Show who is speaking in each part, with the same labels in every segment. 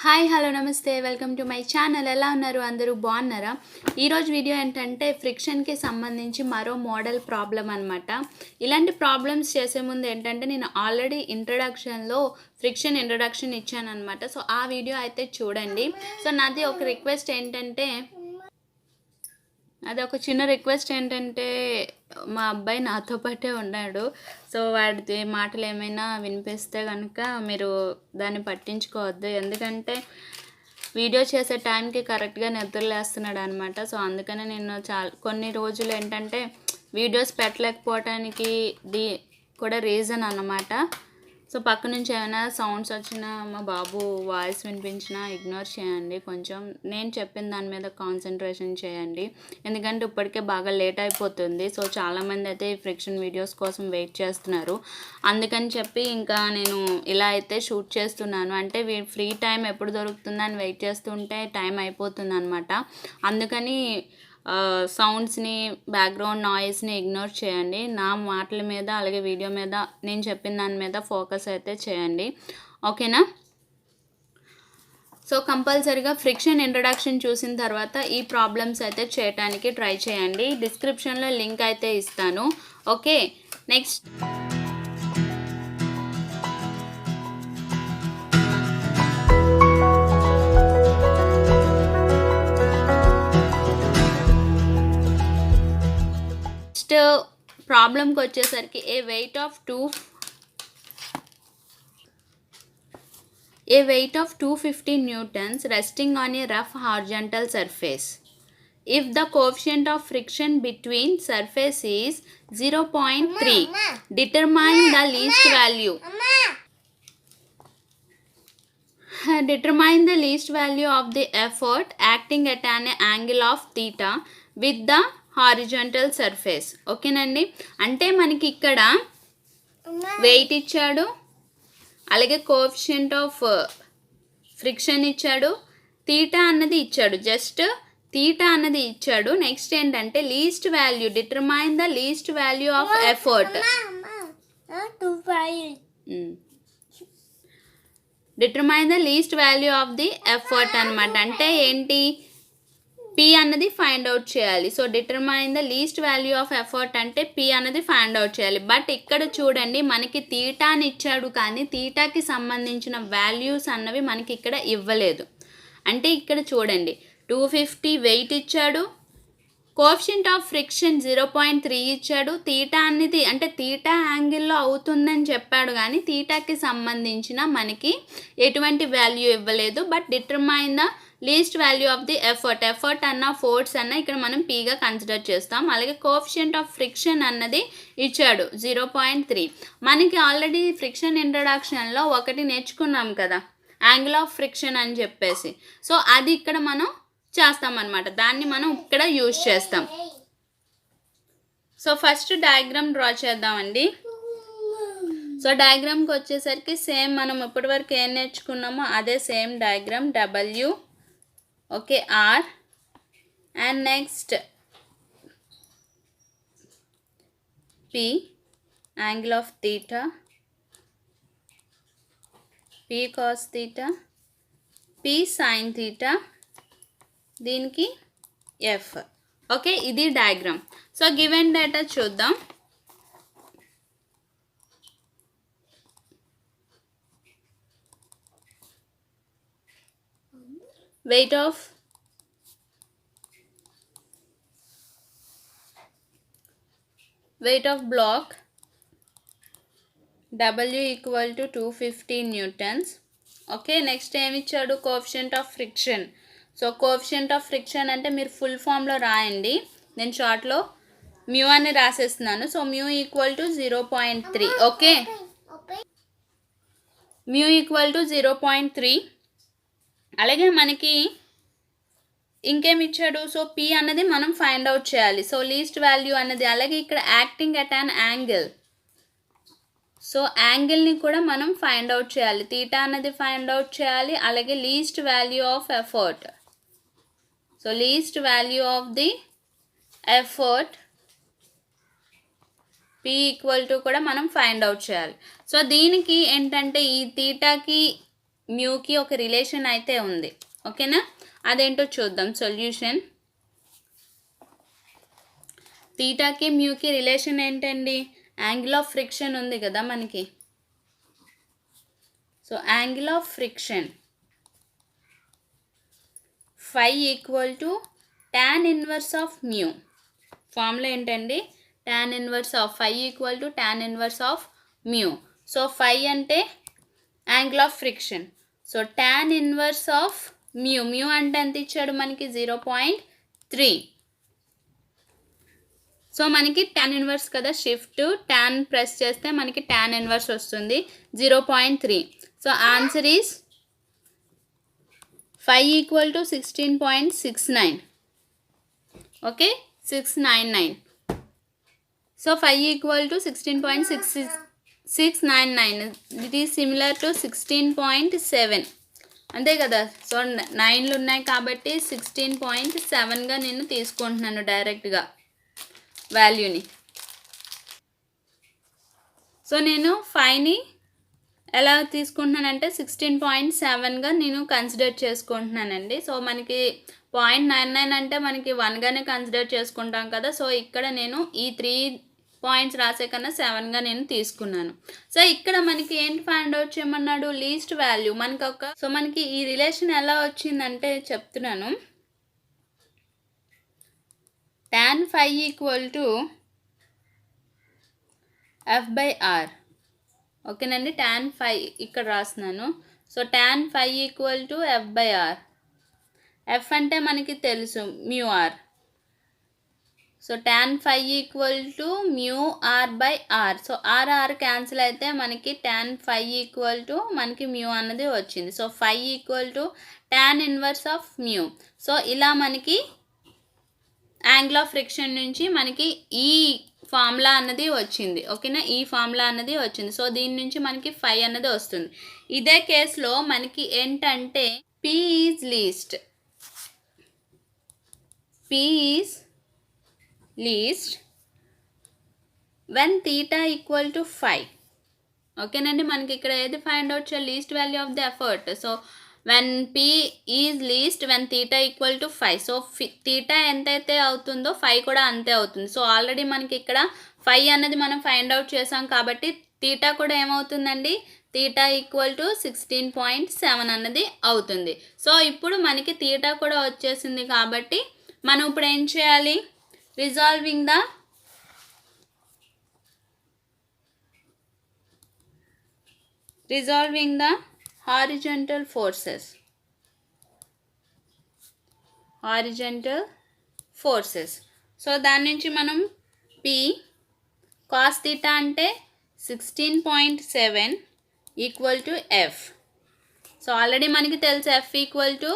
Speaker 1: Hi hello నమస్తే welcome to my channel. ఎలా ఉన్నారు అందరూ? బాగున్నారా? ఈరోజు వీడియో ఏంటంటే ఫ్రిక్షన్కి సంబంధించి మరో మోడల్ ప్రాబ్లం అనమాట. ఇలాంటి ప్రాబ్లమ్స్ చేసే ముందు ఏంటంటే నేను ఆల్రెడీ ఇంట్రడక్షన్లో ఫ్రిక్షన్ ఇంట్రడక్షన్ ఇచ్చాను అనమాట. సో ఆ వీడియో అయితే చూడండి. సో నాది ఒక రిక్వెస్ట్ ఏంటంటే అదొక చిన్న రిక్వెస్ట్ ఏంటంటే మా అబ్బాయి నాతో పాటే ఉన్నాడు. సో వాడి మాటలు ఏమైనా వినిపిస్తే కనుక మీరు దాన్ని పట్టించుకోవద్దు. ఎందుకంటే వీడియో చేసే టైంకి కరెక్ట్గా నిద్రలేస్తున్నాడు అనమాట. సో అందుకనే నేను కొన్ని రోజులు ఏంటంటే వీడియోస్ పెట్టలేకపోవటానికి కూడా రీజన్ అన్నమాట. సో పక్క నుంచి ఏమైనా సౌండ్స్ వచ్చినా మా బాబు వాయిస్ వినిపించినా ఇగ్నోర్ చేయండి. కొంచెం నేను చెప్పిన దాని మీద కాన్సన్ట్రేషన్ చేయండి. ఎందుకంటే ఇప్పటికే బాగా లేట్ అయిపోతుంది. సో చాలామంది అయితే ఈ ఫ్రిక్షన్ వీడియోస్ కోసం వెయిట్ చేస్తున్నారు. అందుకని చెప్పి ఇంకా నేను ఇలా అయితే షూట్ చేస్తున్నాను. అంటే ఫ్రీ టైం ఎప్పుడు దొరుకుతుందని వెయిట్ చేస్తుంటే టైం అయిపోతుంది అనమాట. అందుకని సౌండ్స్ని, బ్యాక్గ్రౌండ్ నాయిస్ని ఇగ్నోర్ చేయండి. నా మాటల మీద అలాగే వీడియో మీద నేను చెప్పిన దాని మీద ఫోకస్ అయితే చేయండి. ఓకేనా? సో కంపల్సరీగా ఫ్రిక్షన్ ఇంట్రడక్షన్ చూసిన తర్వాత ఈ ప్రాబ్లమ్స్ అయితే చేయడానికి ట్రై చేయండి. డిస్క్రిప్షన్లో లింక్ అయితే ఇస్తాను. ఓకే, నెక్స్ట్ ప్రాబ్లంకి వచ్చేసరికి ఏ weight of 250 newtons resting on a rough horizontal surface. If the coefficient of friction between surface is 0.3, determine the least value. Determine the least value of the effort acting at an angle of theta with the horizontal surface. ఓకేనండి? అంటే మనకి ఇక్కడ wait ఇచ్చాడు, అలాగే coefficient of friction ఇచ్చాడు, theta అన్నది ఇచ్చాడు, just theta అన్నది ఇచ్చాడు. నెక్స్ట్ ఏంటంటే least value, determine the least value of effort. Determine the least value of the effort అనమాట. అంటే ఏంటి? పి అన్నది ఫైండ్ అవుట్ చేయాలి. So determine the least value of effort అంటే పి అన్నది ఫైండ్ అవుట్ చేయాలి. బట్ ఇక్కడ చూడండి, మనకి తీటాని ఇచ్చాడు కానీ తీటాకి సంబంధించిన వాల్యూస్ అన్నవి మనకి ఇక్కడ ఇవ్వలేదు. అంటే ఇక్కడ చూడండి, 250 వెయిట్ ఇచ్చాడు, కోఎఫిషియంట్ ఆఫ్ ఫ్రిక్షన్ 0.3 ఇచ్చాడు, తీటా అనేది అంటే తీటా యాంగిల్లో అవుతుందని చెప్పాడు కానీ తీటాకి సంబంధించిన మనకి ఎటువంటి వాల్యూ ఇవ్వలేదు. But determine the least value of the effort అన్న ఫోర్స్ అన్న ఇక్కడ మనం పీగా కన్సిడర్ చేస్తాం. అలాగే కోఎఫిషియంట్ ఆఫ్ ఫ్రిక్షన్ అన్నది ఇచ్చాడు 0.3. మనకి ఆల్రెడీ ఫ్రిక్షన్ ఇంట్రడక్షన్లో ఒకటి నేర్చుకున్నాం కదా, యాంగిల్ ఆఫ్ ఫ్రిక్షన్ అని చెప్పేసి. సో అది ఇక్కడ మనం చేస్తామన్నమాట, దాన్ని మనం ఇక్కడ యూజ్ చేస్తాం. సో ఫస్ట్ డయాగ్రామ్ డ్రా చేద్దామండి. సో డయాగ్రామ్కి వచ్చేసరికి సేమ్ మనం ఇప్పటివరకు ఏం నేర్చుకున్నామో అదే same diagram. W, okay, R, and next P, angle of theta, P cos theta, P sine theta, దీనికి ఎఫ్. ఓకే, ఇది డయాగ్రామ్. సో గివెన్ డేటా చూద్దాం. weight of block W equal to 250 newtons. Okay, next ఏమి ఇచ్చాడు? Coefficient of friction. So coefficient of friction అంటే మీరు full ఫామ్లో రాయండి, నేను షార్ట్లో మ్యూ అని రాసేస్తున్నాను. So mu equal to 0.3. Okay, mu equal to 0.3. అలాగే మనకి ఇంకేమి ఇచ్చాడు? సో పి అన్నది మనం ఫైండ్ అవుట్ చేయాలి. సో లీస్ట్ వాల్యూ అన్నది, అలాగే ఇక్కడ acting at an angle, so యాంగిల్ని కూడా మనం ఫైండ్ అవుట్ చేయాలి. తీటా అన్నది ఫైండ్ అవుట్ చేయాలి, అలాగే least value of effort. So least value of the effort P equal to కూడా మనం ఫైండ్ అవుట్ చేయాలి. సో దీనికి ఏంటంటే ఈ తీటాకి మ్యూకి ఒక రిలేషన్ అయితే ఉంది. ఓకేనా, అదేంటో చూద్దాం. సొల్యూషన్ తీటాకి మ్యూకి రిలేషన్ ఏంటండి? యాంగిల్ ఆఫ్ ఫ్రిక్షన్ ఉంది కదా మనకి. So angle of friction phi equal to tan inverse of mu. Formula ఏంటండి? tan inverse of phi equal to tan inverse of mu. So phi అంటే angle of friction. So tan inverse of mu. Mu అంటే ఎంత ఇచ్చాడు మనకి? 0.3. So మనకి tan inverse కదా, shift tan press చేస్తే మనకి tan ఇన్వర్స్ వస్తుంది 0.3. So answer is phi equal to 16.69. Okay, 699. So phi equal to 16.699. It is similar to 16.7. అంతే కదా. సో 9లు ఉన్నాయి కాబట్టి 16.7గా నేను తీసుకుంటున్నాను డైరెక్ట్గా వాల్యూని. సో నేను ఫైని ఎలా తీసుకుంటున్నానంటే 16.7గా నేను కన్సిడర్ చేసుకుంటున్నానండి. సో మనకి 0.99 అంటే మనకి 1గానే కన్సిడర్ చేసుకుంటాం కదా. సో ఇక్కడ నేను ఈ 3 పాయింట్స్ రాసే కన్నా 7గా నేను తీసుకున్నాను. సో ఇక్కడ మనకి ఏంటి ఫైండ్ అవుట్ చేయమన్నాడు? Least value. సో మనకి ఈ రిలేషన్ ఎలా వచ్చిందంటే చెప్తున్నాను. tan phi equal to f/r. ఓకేనండి, tan phi ఇక్కడ రాస్తున్నాను. So tan phi equal to f/r. f అంటే మనకి తెలుసు mu R. So tan phi equal to mu r/r. So r cancel అయితే మనకి tan phi ఈక్వల్ టు మనకి మ్యూ అన్నది వచ్చింది. So phi equal to tan inverse of mu. So ఇలా మనకి యాంగిల్ ఆఫ్ ఫ్రిక్షన్ నుంచి మనకి ఈ ఫార్ములా అన్నది వచ్చింది. ఓకేనా, ఈ ఫార్ములా అన్నది వచ్చింది. సో దీని నుంచి మనకి ఫై అన్నది వస్తుంది. ఇదే కేసులో మనకి ఏంటంటే P is least. P is least when theta equal to 5. ఓకేనండి, మనకి ఇక్కడ ఏది ఫైండ్ అవుట్ చేయాలి? Least value of the effort. So when P is least when theta equal to 5. So theta ఎంతైతే అవుతుందో 5 కూడా అంతే అవుతుంది. సో ఆల్రెడీ మనకి ఇక్కడ 5 అన్నది మనం ఫైండ్ అవుట్ చేసాం కాబట్టి తీటా కూడా ఏమవుతుందండి? తీటా ఈక్వల్ టు 16.7 అన్నది అవుతుంది. సో ఇప్పుడు మనకి తీటా కూడా వచ్చేసింది కాబట్టి మనం ఇప్పుడు ఏం చేయాలి? Resolving the horizontal forces. So దాని నుంచి మనం P cos theta అంటే 16.7 equal to F. So already మనకి తెలుసు F equal to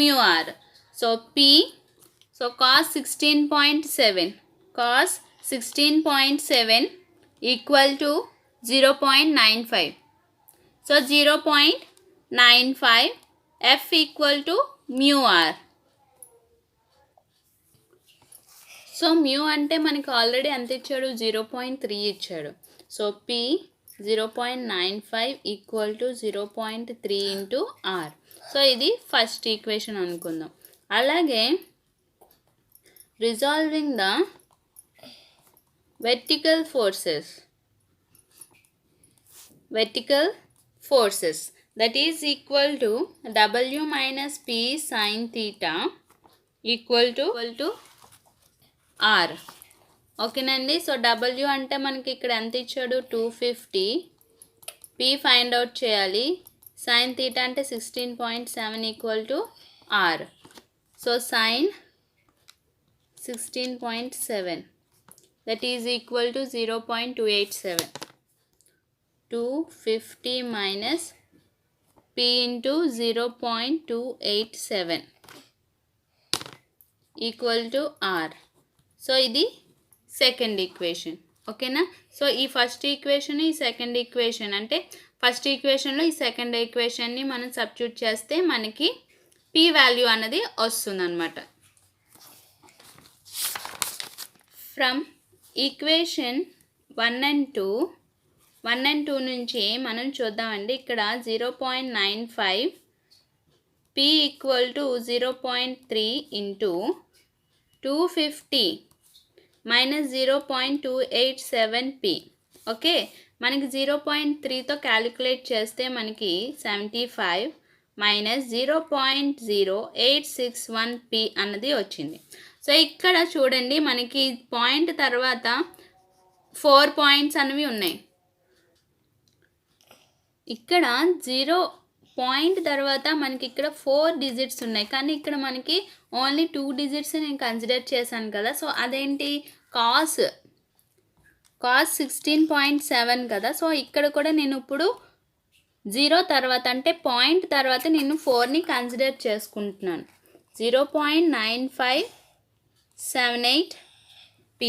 Speaker 1: mu R. So P, so cos 16.7 equal to 0.95. So 0.95 F equal to mu R. So mu అంటే మనకి already ఎంత ఇచ్చాడు? 0.3 ఇచ్చాడు. So P 0.95 equal to 0.3 into R. So ఇది first equation అనుకుందాం. అలాగే resolving the vertical forces that is equal to W minus P sin theta equal to R. ఓకేనండి, so W అంటే మనకి ఇక్కడ ఎంత ఇచ్చాడు? 250. P ఫైండ్ అవుట్ చేయాలి. sin theta అంటే 16.7 equal to R. So sin 16.7 that is equal to 0.287. 250 minus P into 0.287 equal to R. So ఇది second equation. ఓకేనా, సో ఈ ఫస్ట్ ఈక్వేషన్, ఈ సెకండ్ ఈక్వేషన్ అంటే ఫస్ట్ ఈక్వేషన్లో ఈ సెకండ్ ఈక్వేషన్ని మనం సబ్స్టిట్యూట్ చేస్తే మనకి P వాల్యూ అన్నది వస్తుంది అన్నమాట. ఫ్రమ్ ఈక్వేషన్ 1 and 2 1 and 2 నుంచి మనం చూద్దామండి. ఇక్కడ 0.95 p equal to 0.3 into 250 minus 0.287 p. Okay, మనకి 0.3తో క్యాలిక్యులేట్ చేస్తే మనకి 75 మైనస్ 0.0861 p అన్నది వచ్చింది. సో ఇక్కడ చూడండి, మనకి పాయింట్ తర్వాత 4 పాయింట్స్ అనేవి ఉన్నాయి. ఇక్కడ 0 పాయింట్ తర్వాత మనకి ఇక్కడ 4 డిజిట్స్ ఉన్నాయి, కానీ ఇక్కడ మనకి ఓన్లీ 2 డిజిట్స్ నేను కన్సిడర్ చేశాను కదా. సో అదేంటి, కాస్ 16.7 కదా. సో ఇక్కడ కూడా నేను ఇప్పుడు 0 తర్వాత అంటే పాయింట్ తర్వాత నేను 4ని కన్సిడర్ చేసుకుంటున్నాను. 0.9578 p.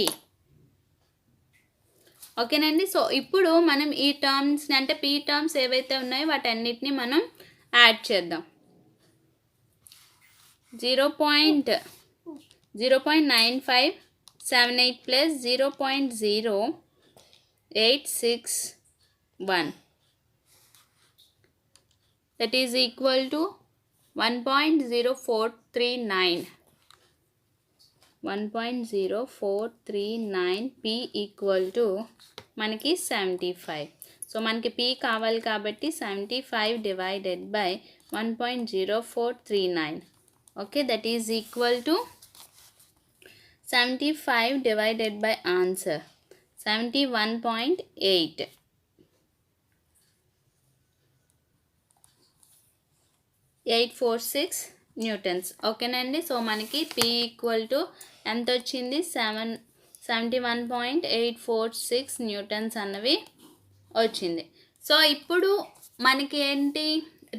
Speaker 1: ఓకేనండి. సో ఇప్పుడు మనం ఈ టర్మ్స్ని అంటే p టర్మ్స్ ఏవైతే ఉన్నాయో వాటన్నిటిని మనం యాడ్ చేద్దాం. 0.9578 plus 0.0861 that is equal to 1.0439. 1.0439 p equal to మనకి 75. సో మనకి p కావాలి కాబట్టి 75 divided by 1.0439. Okay, that is equal to 75 divided by answer 71.8. 846 newtons. ఓకేనండి. సో మనకి p ఈక్వల్ టు ఎంత వచ్చింది, 71.846 న్యూటన్స్ అన్నవి వచ్చింది. సో ఇప్పుడు మనకి ఏంటి,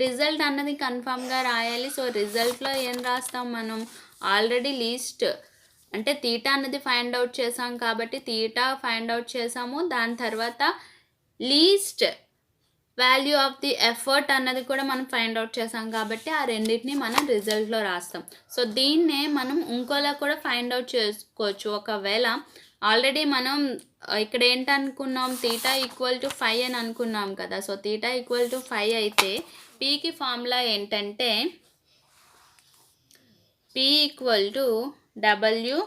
Speaker 1: రిజల్ట్ అన్నది కన్ఫామ్గా రాయాలి. సో రిజల్ట్లో ఏం రాస్తాం మనం, ఆల్రెడీ లీస్ట్ అంటే తీటా అన్నది ఫైండ్ అవుట్ చేసాం కాబట్టి తీటా ఫైండ్ అవుట్ చేసాము. దాని తర్వాత least value of the effort అన్నది కూడా మనం ఫైండ్ అవుట్ చేసాం కాబట్టి ఆ రెండింటిని మనం రిజల్ట్లో రాస్తాం. సో దీన్నే మనం ఇంకోలా కూడా ఫైండ్ అవుట్ చేసుకోవచ్చు. ఒకవేళ ఆల్రెడీ మనం ఇక్కడ ఏంటనుకున్నాం, తీటా ఈక్వల్ టు 5 అని అనుకున్నాం కదా. సో తీటా ఈక్వల్ టు 5 అయితే పీకి ఫార్ములా ఏంటంటే p equal to w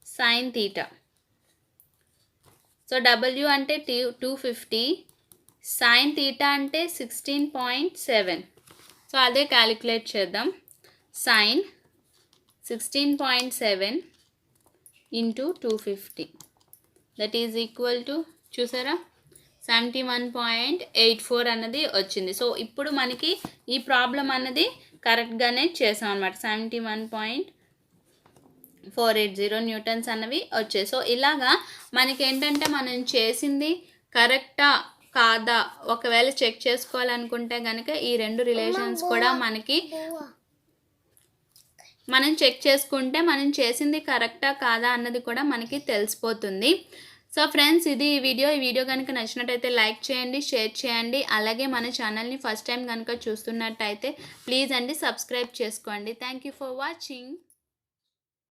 Speaker 1: sine theta. So w అంటే 250, సైన్ తీటా అంటే 16.7. సో అదే క్యాలిక్యులేట్ చేద్దాం. Sine 16.7 into 250 that is equal to, చూసారా, 71.84 అన్నది వచ్చింది. సో ఇప్పుడు మనకి ఈ ప్రాబ్లం అన్నది కరెక్ట్గానే చేసాం అనమాట. 71.480 న్యూటన్స్ అన్నవి వచ్చాయి. సో ఇలాగా మనకి ఏంటంటే మనం చేసింది కరెక్టా కాదా ఒకవేళ చెక్ చేసుకోవాలనుకుంటే కనుక ఈ రెండు రిలేషన్స్ కూడా మనకి మనం చెక్ చేసుకుంటే మనం చేసింది కరెక్టా కాదా అన్నది కూడా మనకి తెలిసిపోతుంది. సో ఫ్రెండ్స్, ఇది ఈ వీడియో కనుక నచ్చినట్టయితే లైక్ చేయండి, షేర్ చేయండి. అలాగే మన ఛానల్ని ఫస్ట్ టైం కనుక చూస్తున్నట్టయితే ప్లీజ్ అండి సబ్స్క్రైబ్ చేసుకోండి. Thank you for watching.